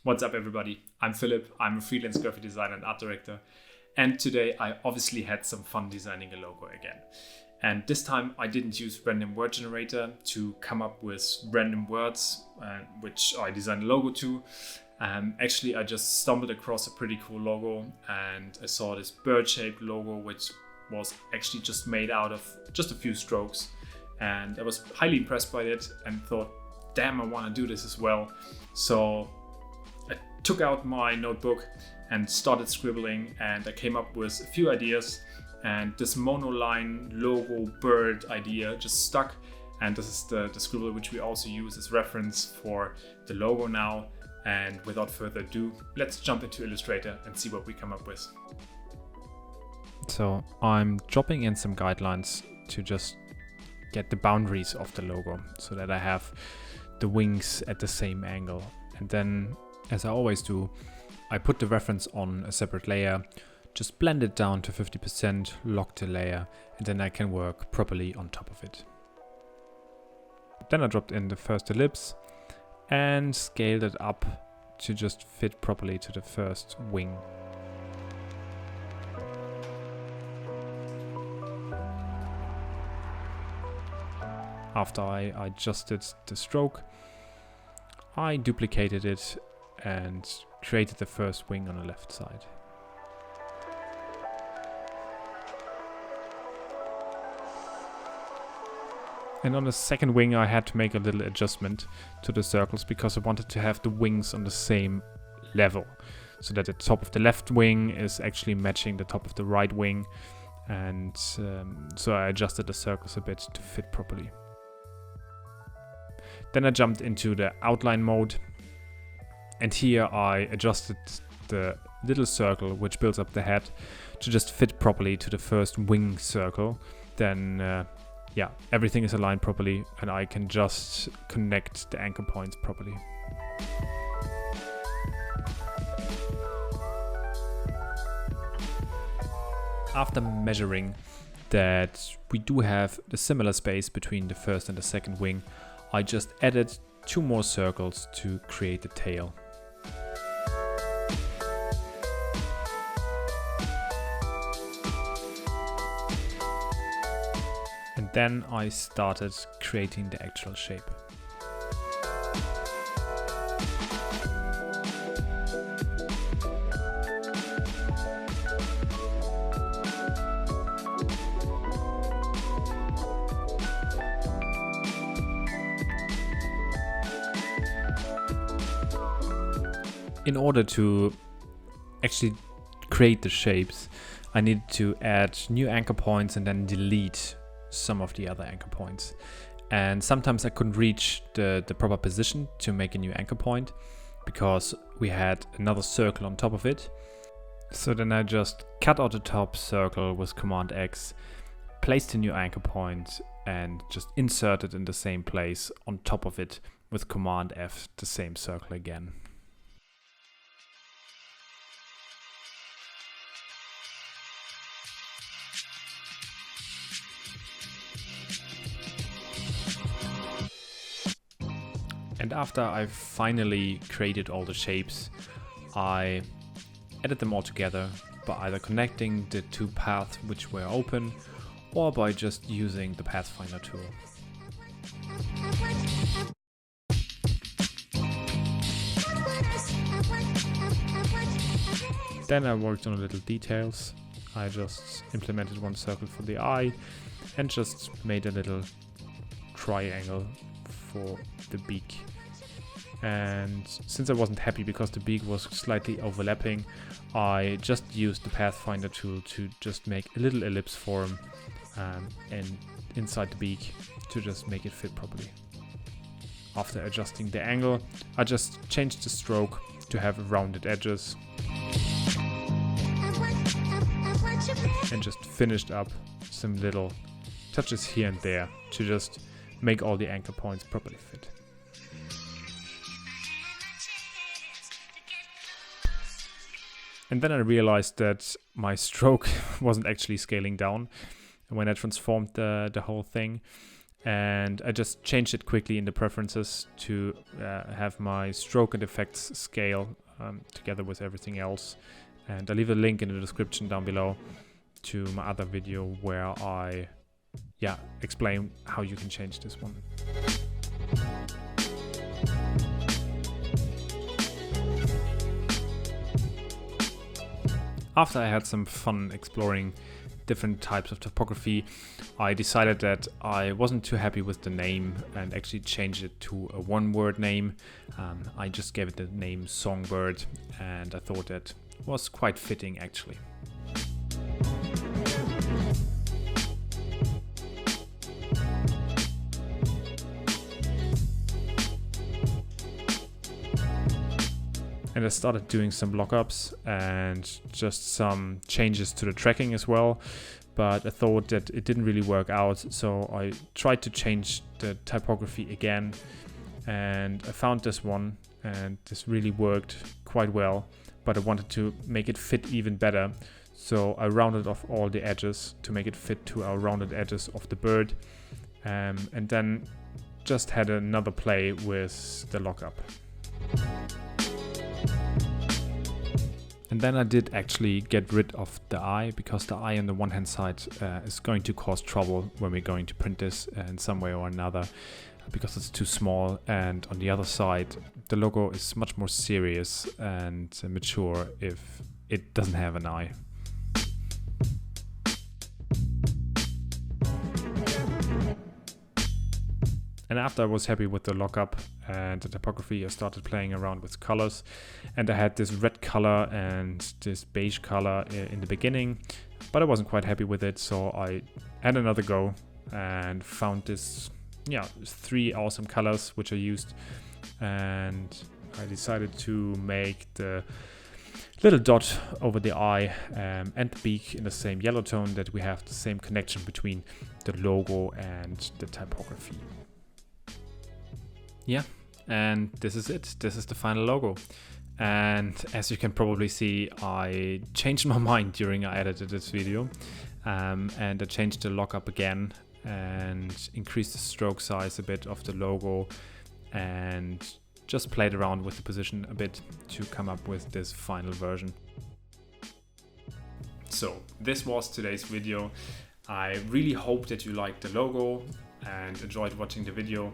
What's up everybody? I'm Philip, I'm a freelance graphic designer and art director, and today I obviously had some fun designing a logo again. And this time I didn't use random word generator to come up with random words which I designed a logo to. Actually I just stumbled across a pretty cool logo and I saw this bird-shaped logo which was actually just made out of just a few strokes, and I was highly impressed by it and thought, damn, I want to do this as well. So I took out my notebook and started scribbling, and I came up with a few ideas, and this monoline logo bird idea just stuck, and this is the scribble which we also use as reference for the logo now. And without further ado, let's jump into Illustrator and see what we come up with. So I'm dropping in some guidelines to just get the boundaries of the logo so that I have the wings at the same angle. And then, as I always do, I put the reference on a separate layer, just blend it down to 50%, lock the layer, and then I can work properly on top of it. Then I dropped in the first ellipse and scaled it up to just fit properly to the first wing. After I adjusted the stroke, I duplicated it and created the first wing on the left side. And on the second wing I had to make a little adjustment to the circles because I wanted to have the wings on the same level, so that the top of the left wing is actually matching the top of the right wing, and so I adjusted the circles a bit to fit properly. Then I jumped into the outline mode, and here I adjusted the little circle which builds up the head to just fit properly to the first wing circle. Then yeah, everything is aligned properly and I can just connect the anchor points properly. After measuring that we do have the similar space between the first and the second wing, I just added 2 more circles to create the tail. And then I started creating the actual shape. In order to actually create the shapes, I needed to add new anchor points and then delete some of the other anchor points. And sometimes I couldn't reach the proper position to make a new anchor point because we had another circle on top of it. So then I just cut out the top circle with Command X, placed a new anchor point and just inserted in the same place on top of it with Command F the same circle again. And after I finally created all the shapes, I added them all together by either connecting the 2 paths which were open or by just using the Pathfinder tool. Then I worked on the little details. I just implemented 1 circle for the eye and just made a little triangle for the beak. And since I wasn't happy because the beak was slightly overlapping, I just used the Pathfinder tool to just make a little ellipse form and inside the beak to just make it fit properly. After adjusting the angle, I just changed the stroke to have rounded edges and just finished up some little touches here and there to just make all the anchor points properly fit. And then I realized that my stroke wasn't actually scaling down when I transformed the whole thing. And I just changed it quickly in the preferences to have my stroke and effects scale together with everything else. And I'll leave a link in the description down below to my other video where I explain how you can change this one. After I had some fun exploring different types of typography, I decided that I wasn't too happy with the name and actually changed it to a one-word name. I just gave it the name Songbird, and I thought that was quite fitting actually. And I started doing some lockups and just some changes to the tracking as well, but I thought that it didn't really work out, so I tried to change the typography again, and I found this one, and this really worked quite well, but I wanted to make it fit even better, so I rounded off all the edges to make it fit to our rounded edges of the bird, and then just had another play with the lockup. And then I did actually get rid of the eye, because the eye on the one hand side is going to cause trouble when we're going to print this in some way or another, because it's too small. And on the other side, the logo is much more serious and mature if it doesn't have an eye. And after I was happy with the lockup and the typography, I started playing around with colors. And I had this red color and this beige color in the beginning, but I wasn't quite happy with it. So I had another go and found this, 3 awesome colors which I used. And I decided to make the little dot over the eye and the beak in the same yellow tone, that we have the same connection between the logo and the typography. Yeah, and this is it. This is the final logo. And as you can probably see, I changed my mind during I edited this video. And I changed the lockup again and increased the stroke size a bit of the logo and just played around with the position a bit to come up with this final version. So this was today's video. I really hope that you liked the logo and enjoyed watching the video.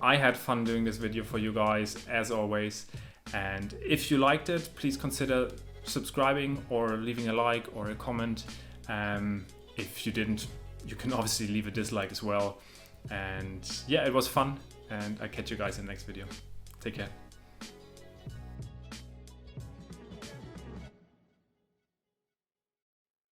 I had fun doing this video for you guys, as always. And if you liked it, please consider subscribing or leaving a like or a comment. If you didn't, you can obviously leave a dislike as well. And yeah, it was fun. And I'll catch you guys in the next video. Take care.